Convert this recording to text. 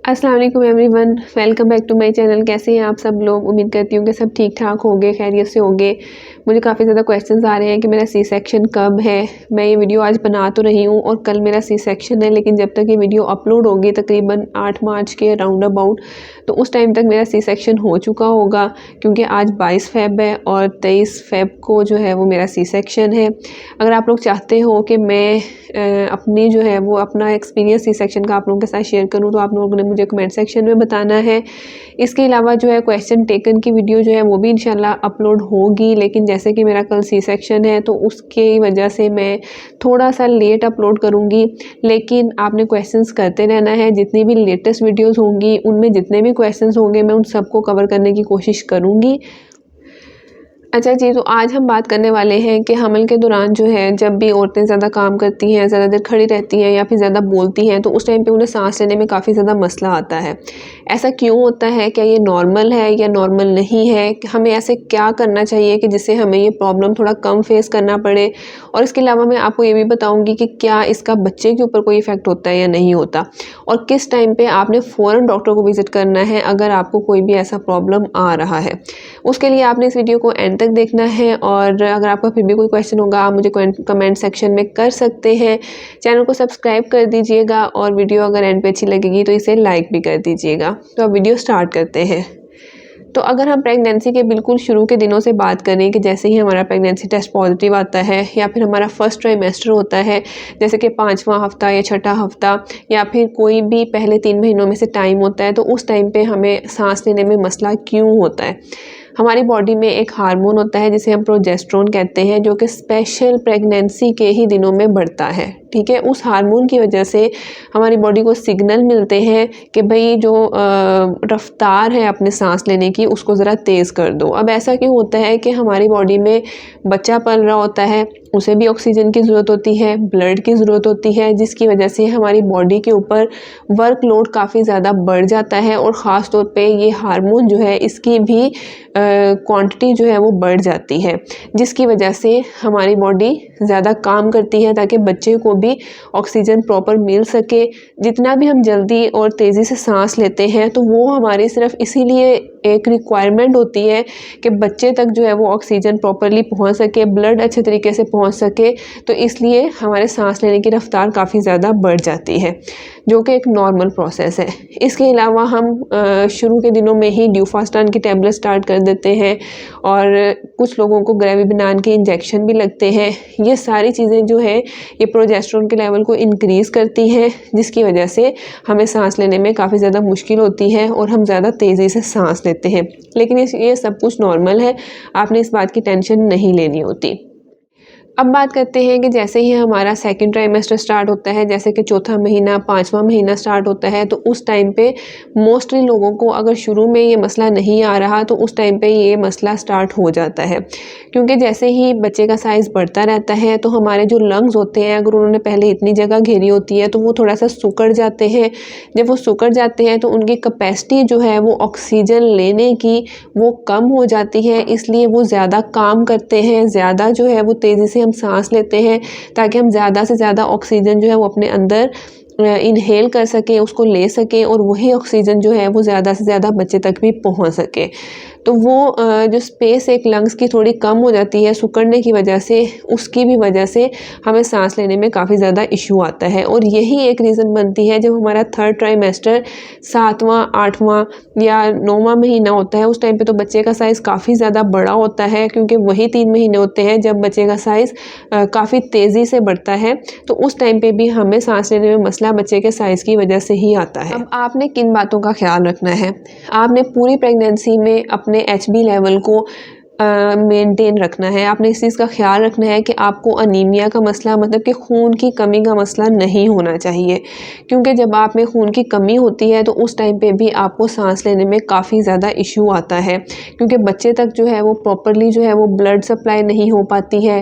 अस्सलाम वालेकुम everyone, welcome back to my channel. कैसे हैं आप सब लोग? उम्मीद करती हूँ कि सब ठीक ठाक होंगे, खैरियत से होंगे। मुझे काफ़ी ज़्यादा क्वेश्चंस आ रहे हैं कि मेरा सी सेक्शन कब है। मैं ये वीडियो आज बना तो रही हूँ और कल मेरा सी सेक्शन है, लेकिन जब तक ये वीडियो अपलोड होगी तकरीबन 8 मार्च के राउंड अबाउट, तो उस टाइम तक मेरा सी सेक्शन हो चुका होगा, क्योंकि आज 22 फ़ेब है और 23 फ़ेब को जो है वो मेरा सी सेक्शन है। अगर आप लोग चाहते हो कि मैं अपनी जो है वो अपना एक्सपीरियंस सी सेक्शन का आप लोगों के साथ शेयर करूँ, तो आप लोगों ने मुझे कमेंट सेक्शन में बताना है। इसके अलावा जो है क्वेश्चन टेकन की वीडियो जो है वो भी इंशाल्लाह अपलोड होगी, लेकिन जैसे कि मेरा कल सी सेक्शन है तो उसकी वजह से मैं थोड़ा सा लेट अपलोड करूँगी। लेकिन आपने क्वेश्चंस करते रहना है। जितनी भी लेटेस्ट वीडियोज़ होंगी उनमें जितने भी क्वेश्चंस होंगे मैं उन सबको कवर करने की कोशिश करूँगी। अच्छा जी, तो आज हम बात करने वाले हैं कि हमल के दौरान जो है जब भी औरतें ज़्यादा काम करती हैं, ज़्यादा देर खड़ी रहती हैं या फिर ज़्यादा बोलती हैं, तो उस टाइम पे उन्हें सांस लेने में काफ़ी ज़्यादा मसला आता है। ऐसा क्यों होता है? क्या ये नॉर्मल है या नॉर्मल नहीं है? हमें ऐसे क्या करना चाहिए कि जिससे हमें ये प्रॉब्लम थोड़ा कम फेस करना पड़े? और इसके अलावा मैं आपको ये भी बताऊँगी कि क्या इसका बच्चे के ऊपर कोई इफ़ेक्ट होता है या नहीं होता, और किस टाइम पर आपने फ़ौरन डॉक्टर को विज़िट करना है अगर आपको कोई भी ऐसा प्रॉब्लम आ रहा है। उसके लिए आपने इस वीडियो को एंड तक देखना है, और अगर आपका फिर भी कोई क्वेश्चन होगा आप मुझे कमेंट सेक्शन में कर सकते हैं। चैनल को सब्सक्राइब कर दीजिएगा, और वीडियो अगर एंड पे अच्छी लगेगी तो इसे लाइक भी कर दीजिएगा। तो अब वीडियो स्टार्ट करते हैं। तो अगर हम प्रेगनेंसी के बिल्कुल शुरू के दिनों से बात करें कि जैसे ही हमारा प्रेगनेंसी टेस्ट पॉजिटिव आता है या फिर हमारा फर्स्ट ट्राइमेस्टर होता है, जैसे कि 5वां हफ्ता या 6ठा हफ्ता या फिर कोई भी पहले 3 महीनों में से टाइम होता है, तो उस टाइम पे हमें सांस लेने में मसला क्यों होता है? हमारी बॉडी में एक हार्मोन होता है जिसे हम प्रोजेस्टेरोन कहते हैं, जो कि स्पेशल प्रेगनेंसी के ही दिनों में बढ़ता है। ठीक है, उस हार्मोन की वजह से हमारी बॉडी को सिग्नल मिलते हैं कि भाई जो रफ्तार है अपने सांस लेने की उसको ज़रा तेज़ कर दो। अब ऐसा क्यों होता है कि हमारी बॉडी में बच्चा पल रहा होता है, उसे भी ऑक्सीजन की ज़रूरत होती है, ब्लड की ज़रूरत होती है, जिसकी वजह से हमारी बॉडी के ऊपर वर्कलोड काफ़ी ज़्यादा बढ़ जाता है, और ख़ास तौर पे ये हार्मोन जो है इसकी भी क्वांटिटी जो है वो बढ़ जाती है, जिसकी वजह से हमारी बॉडी ज़्यादा काम करती है ताकि बच्चे को भी ऑक्सीजन प्रॉपर मिल सके। जितना भी हम जल्दी और तेज़ी से सांस लेते हैं तो वो हमारी सिर्फ इसीलिए एक रिक्वायरमेंट होती है कि बच्चे तक जो है वो ऑक्सीजन प्रॉपरली पहुंच सके, ब्लड अच्छे तरीके से पहुंच सके, तो इसलिए हमारे सांस लेने की रफ्तार काफ़ी ज़्यादा बढ़ जाती है, जो कि एक नॉर्मल प्रोसेस है। इसके अलावा हम शुरू के दिनों में ही ड्यूफास्टान की टैबलेट स्टार्ट कर देते हैं, और कुछ लोगों को ग्रेविबिनान के इंजेक्शन भी लगते हैं। ये सारी चीज़ें जो है ये प्रोजेस्टेरोन के लेवल को इंक्रीज़ करती हैं, जिसकी वजह से हमें सांस लेने में काफ़ी ज़्यादा मुश्किल होती है और हम ज़्यादा तेज़ी से सांस लेते हैं। लेकिन ये सब कुछ नॉर्मल है, आपने इस बात की टेंशन नहीं लेनी होती। अब बात करते हैं कि जैसे ही हमारा सेकंड ट्राइमेस्टर स्टार्ट होता है, जैसे कि चौथा महीना 5वां महीना स्टार्ट होता है, तो उस टाइम पे मोस्टली लोगों को अगर शुरू में ये मसला नहीं आ रहा तो उस टाइम पे ये मसला स्टार्ट हो जाता है, क्योंकि जैसे ही बच्चे का साइज़ बढ़ता रहता है तो हमारे जो लंग्स होते हैं, अगर उन्होंने पहले इतनी जगह घेरी होती है तो वो थोड़ा सा सिकुड़ जाते हैं। जब वो सिकुड़ जाते हैं तो उनकी कैपेसिटी जो है वो ऑक्सीजन लेने की वो कम हो जाती है, इसलिए वो ज़्यादा काम करते हैं, ज़्यादा जो है वो तेज़ी से हम सांस लेते हैं ताकि हम ज़्यादा से ज़्यादा ऑक्सीजन जो है वो अपने अंदर इनहेल कर सकें, उसको ले सकें, और वही ऑक्सीजन जो है वो ज़्यादा से ज़्यादा बच्चे तक भी पहुंच सके। तो वो जो स्पेस एक लंग्स की थोड़ी कम हो जाती है सिकुड़ने की वजह से, उसकी भी वजह से हमें सांस लेने में काफ़ी ज़्यादा इशू आता है, और यही एक रीज़न बनती है जब हमारा थर्ड ट्राइमेस्टर 7वां 8वां या 9वां महीना होता है, उस टाइम पे तो बच्चे का साइज़ काफ़ी ज़्यादा बड़ा होता है, क्योंकि वही 3 महीने होते हैं जब बच्चे का साइज़ काफ़ी तेज़ी से बढ़ता है। तो उस टाइम पे भी हमें सांस लेने में मसला बच्चे के साइज़ की वजह से ही आता है। अब आपने किन बातों का ख्याल रखना है? आपने पूरी प्रेगनेंसी में अपने HB लेवल को मेंटेन रखना है। आपने इस चीज़ का ख्याल रखना है कि आपको अनीमिया का मसला, मतलब कि खून की कमी का मसला नहीं होना चाहिए, क्योंकि जब आप में खून की कमी होती है तो उस टाइम पे भी आपको सांस लेने में काफ़ी ज़्यादा इशू आता है, क्योंकि बच्चे तक जो है वो प्रॉपरली जो है वो ब्लड सप्लाई नहीं हो पाती है,